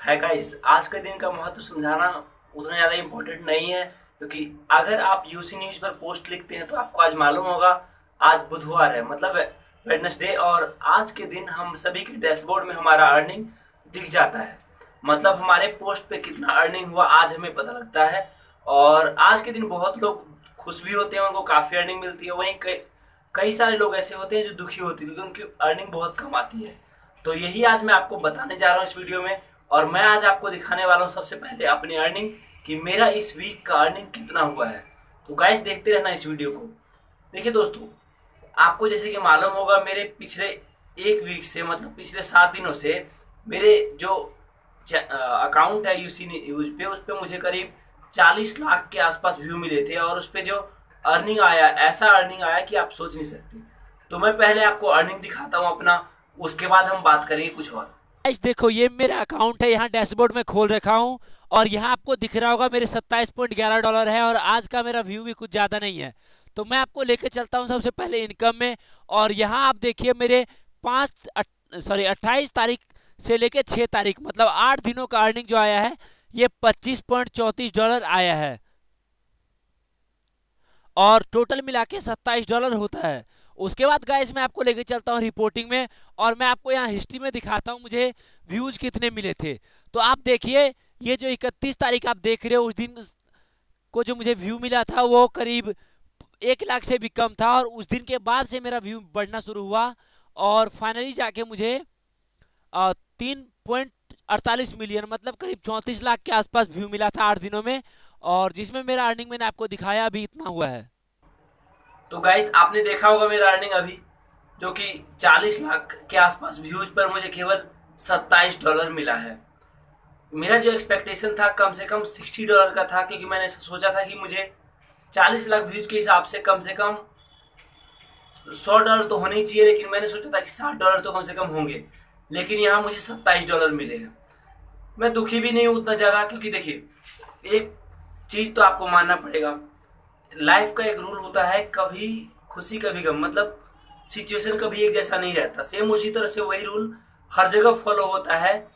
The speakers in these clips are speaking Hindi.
है गाइस, आज के दिन का महत्व समझाना उतना ज़्यादा इम्पोर्टेंट नहीं है, क्योंकि अगर आप यूसी न्यूज़ पर पोस्ट लिखते हैं तो आपको आज मालूम होगा आज बुधवार है, मतलब वेडनेसडे, और आज के दिन हम सभी के डैशबोर्ड में हमारा अर्निंग दिख जाता है। मतलब हमारे पोस्ट पे कितना अर्निंग हुआ आज हमें पता लगता है। और आज के दिन बहुत लोग खुश भी होते हैं, उनको काफ़ी अर्निंग मिलती है। वहीं कई कई सारे लोग ऐसे होते हैं जो दुखी होते हैं, क्योंकि उनकी अर्निंग बहुत कम आती है। तो यही आज मैं आपको बताने जा रहा हूँ इस वीडियो में। और मैं आज आपको दिखाने वाला हूँ सबसे पहले अपनी अर्निंग, कि मेरा इस वीक का अर्निंग कितना हुआ है। तो गाइस देखते रहना इस वीडियो को। देखिए दोस्तों, आपको जैसे कि मालूम होगा, मेरे पिछले एक वीक से, मतलब पिछले 7 दिनों से मेरे जो अकाउंट है यूसी न्यूज पे, उस पे मुझे करीब 40 लाख के आसपास व्यू मिले थे। और उस पे जो अर्निंग आया, ऐसा अर्निंग आया कि आप सोच नहीं सकते। तो मैं पहले आपको अर्निंग दिखाता हूँ अपना, उसके बाद हम बात करेंगे कुछ और। गाइस देखो, ये मेरा अकाउंट है, यहाँ डैशबोर्ड में खोल रखा हूँ। और यहाँ आपको दिख रहा होगा मेरे $27.11 है, और आज का मेरा व्यू भी कुछ ज़्यादा नहीं है। तो मैं आपको लेके चलता हूँ सबसे पहले इनकम में। और यहाँ आप देखिए मेरे 28 तारीख से लेके 6 तारीख, मतलब 8 दिनों का अर्निंग जो आया है, ये $25.34 आया है। और टोटल मिला के $27 होता है। उसके बाद गाइस मैं आपको लेके चलता हूँ रिपोर्टिंग में, और मैं आपको यहाँ हिस्ट्री में दिखाता हूँ मुझे व्यूज कितने मिले थे। तो आप देखिए, ये जो 31 तारीख आप देख रहे हो, उस दिन को जो मुझे व्यू मिला था वो करीब 1 लाख से भी कम था। और उस दिन के बाद से मेरा व्यू बढ़ना शुरू हुआ, और फाइनली जाके मुझे 3.48 मिलियन, मतलब करीब 34 लाख के आसपास व्यू मिला था 8 दिनों में। और जिसमें मेरा अर्निंग मैंने आपको दिखाया अभी इतना हुआ है। तो गाइस आपने देखा होगा मेरा अर्निंग अभी, जो कि 40 लाख के आसपास व्यूज पर मुझे केवल $27 मिला है। मेरा जो एक्सपेक्टेशन था कम से कम $60 का था, क्योंकि मैंने सोचा था कि मुझे 40 लाख व्यूज के हिसाब से कम $100 तो होने ही चाहिए, लेकिन मैंने सोचा था कि $60 तो कम से कम होंगे। लेकिन यहाँ मुझे $27 मिले हैं। मैं दुखी भी नहीं हूँ उतना ज़्यादा, क्योंकि देखिए एक चीज़ तो आपको मानना पड़ेगा, लाइफ का एक रूल होता है, कभी खुशी कभी गम, मतलब सिचुएशन कभी एक जैसा नहीं रहता। सेम उसी तरह से वही रूल हर जगह फॉलो होता है।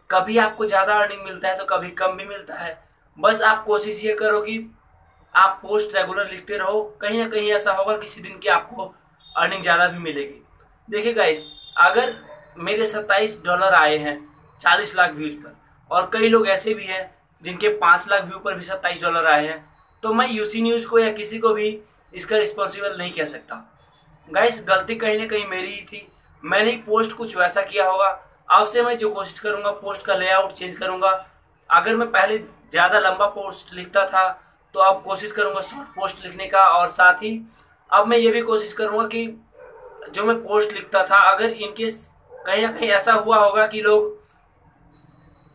कभी आपको ज़्यादा अर्निंग मिलता है तो कभी कम भी मिलता है। बस आप कोशिश ये करो कि आप पोस्ट रेगुलर लिखते रहो, कहीं ना कहीं ऐसा होगा किसी दिन की आपको अर्निंग ज़्यादा भी मिलेगी। देखिए गाइस, अगर मेरे $27 आए हैं 40 लाख व्यूज पर, और कई लोग ऐसे भी हैं जिनके 5 लाख व्यू पर भी $27 आए हैं, तो मैं यूसी न्यूज़ को या किसी को भी इसका रिस्पॉन्सिबल नहीं कह सकता। गाइस गलती कहीं ना कहीं मेरी ही थी, मैंने ही पोस्ट कुछ वैसा किया होगा। अब से मैं जो कोशिश करूंगा, पोस्ट का लेआउट चेंज करूंगा। अगर मैं पहले ज़्यादा लंबा पोस्ट लिखता था, तो अब कोशिश करूंगा शॉर्ट पोस्ट लिखने का। और साथ ही अब मैं ये भी कोशिश करूंगा कि जो मैं पोस्ट लिखता था, अगर इनकेस कहीं ना कहीं ऐसा हुआ होगा कि लोग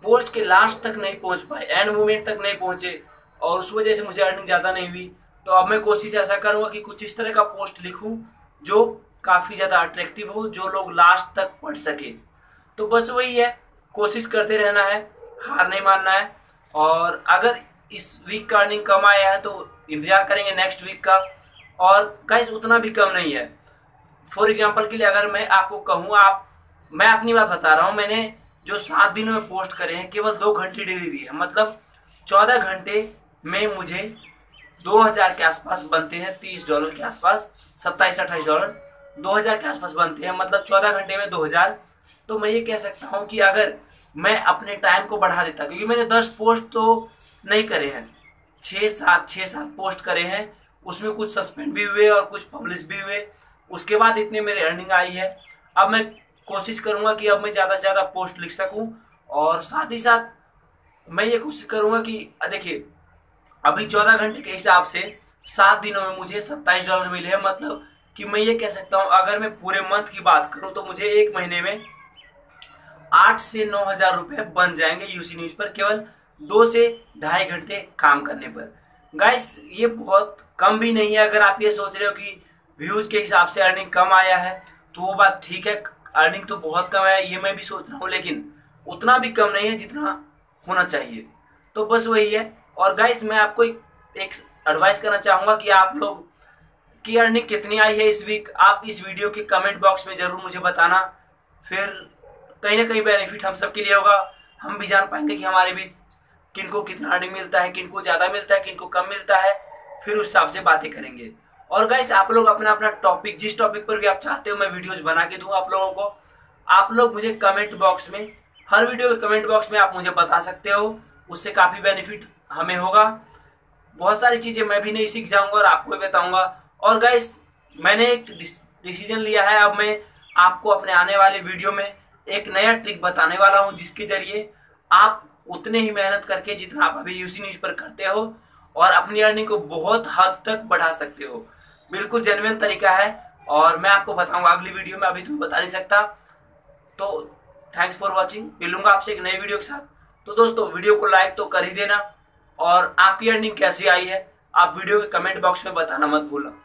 पोस्ट के लास्ट तक नहीं पहुंच पाए, एंड मोमेंट तक नहीं पहुंचे, और उस वजह से मुझे अर्निंग ज़्यादा नहीं हुई, तो अब मैं कोशिश ऐसा करूंगा कि कुछ इस तरह का पोस्ट लिखूं जो काफ़ी ज़्यादा अट्रैक्टिव हो, जो लोग लास्ट तक पढ़ सके। तो बस वही है, कोशिश करते रहना है, हार नहीं मानना है। और अगर इस वीक का अर्निंग कम आया है तो इंतजार करेंगे नेक्स्ट वीक का। और गाइस उतना भी कम नहीं है। फॉर एग्जाम्पल के लिए अगर मैं आपको कहूँ, मैं अपनी बात बता रहा हूँ, मैंने जो 7 दिनों में पोस्ट करे हैं केवल 2 घंटे डेली दी है, मतलब 14 घंटे में मुझे 2000 के आसपास बनते हैं, $30 के आसपास, 27-28 डॉलर, 2000 के आसपास बनते हैं, मतलब 14 घंटे में 2000। तो मैं ये कह सकता हूँ कि अगर मैं अपने टाइम को बढ़ा देता, क्योंकि मैंने 10 पोस्ट तो नहीं करे हैं, 6-7 पोस्ट करे हैं, उसमें कुछ सस्पेंड भी हुए और कुछ पब्लिश भी हुए, उसके बाद इतने मेरे अर्निंग आई है। अब मैं कोशिश करूंगा कि अब मैं ज़्यादा से ज़्यादा पोस्ट लिख सकूं, और साथ ही साथ मैं ये कोशिश करूंगा कि देखिए अभी 14 घंटे के हिसाब से 7 दिनों में मुझे $27 मिले हैं, मतलब कि मैं ये कह सकता हूँ अगर मैं पूरे मंथ की बात करूँ तो मुझे एक महीने में 8 से 9 हज़ार रुपये बन जाएंगे यूसी न्यूज पर, केवल 2 से ढाई घंटे काम करने पर। गाइस ये बहुत कम भी नहीं है। अगर आप ये सोच रहे हो कि व्यूज के हिसाब से अर्निंग कम आया है, तो वो बात ठीक है, अर्निंग तो बहुत कम है, ये मैं भी सोच रहा हूँ, लेकिन उतना भी कम नहीं है जितना होना चाहिए। तो बस वही है। और गाइस मैं आपको एक एडवाइस करना चाहूँगा कि आप लोग की अर्निंग कितनी आई है इस वीक, आप इस वीडियो के कमेंट बॉक्स में ज़रूर मुझे बताना। फिर कहीं ना कहीं बेनिफिट हम सब के लिए होगा। हम भी जान पाएंगे कि हमारे बीच किनको कितना अर्निंग मिलता है, किनको ज़्यादा मिलता है, किनको कम मिलता है। फिर उस हिसाब से बातें करेंगे। और गाइस आप लोग अपना अपना टॉपिक, जिस टॉपिक पर भी आप चाहते हो मैं वीडियोज बना के दूँ आप लोगों को, आप लोग मुझे कमेंट बॉक्स में, हर वीडियो के कमेंट बॉक्स में आप मुझे बता सकते हो। उससे काफ़ी बेनिफिट हमें होगा। बहुत सारी चीज़ें मैं भी नहीं सीख जाऊंगा और आपको भी बताऊंगा। और गाइस मैंने एक डिसीजन लिया है, अब मैं आपको अपने आने वाले वीडियो में एक नया ट्रिक बताने वाला हूं, जिसके जरिए आप उतने ही मेहनत करके जितना आप अभी यूसी न्यूज पर करते हो और अपनी अर्निंग को बहुत हद तक बढ़ा सकते हो। बिल्कुल जेन्युइन तरीका है और मैं आपको बताऊंगा अगली वीडियो में, अभी तो बता नहीं सकता। तो थैंक्स फॉर वॉचिंग, मिलूंगा आपसे एक नई वीडियो के साथ। तो दोस्तों वीडियो को लाइक तो कर ही देना और आपकी अर्निंग कैसी आई है आप वीडियो के कमेंट बॉक्स में बताना मत भूलना।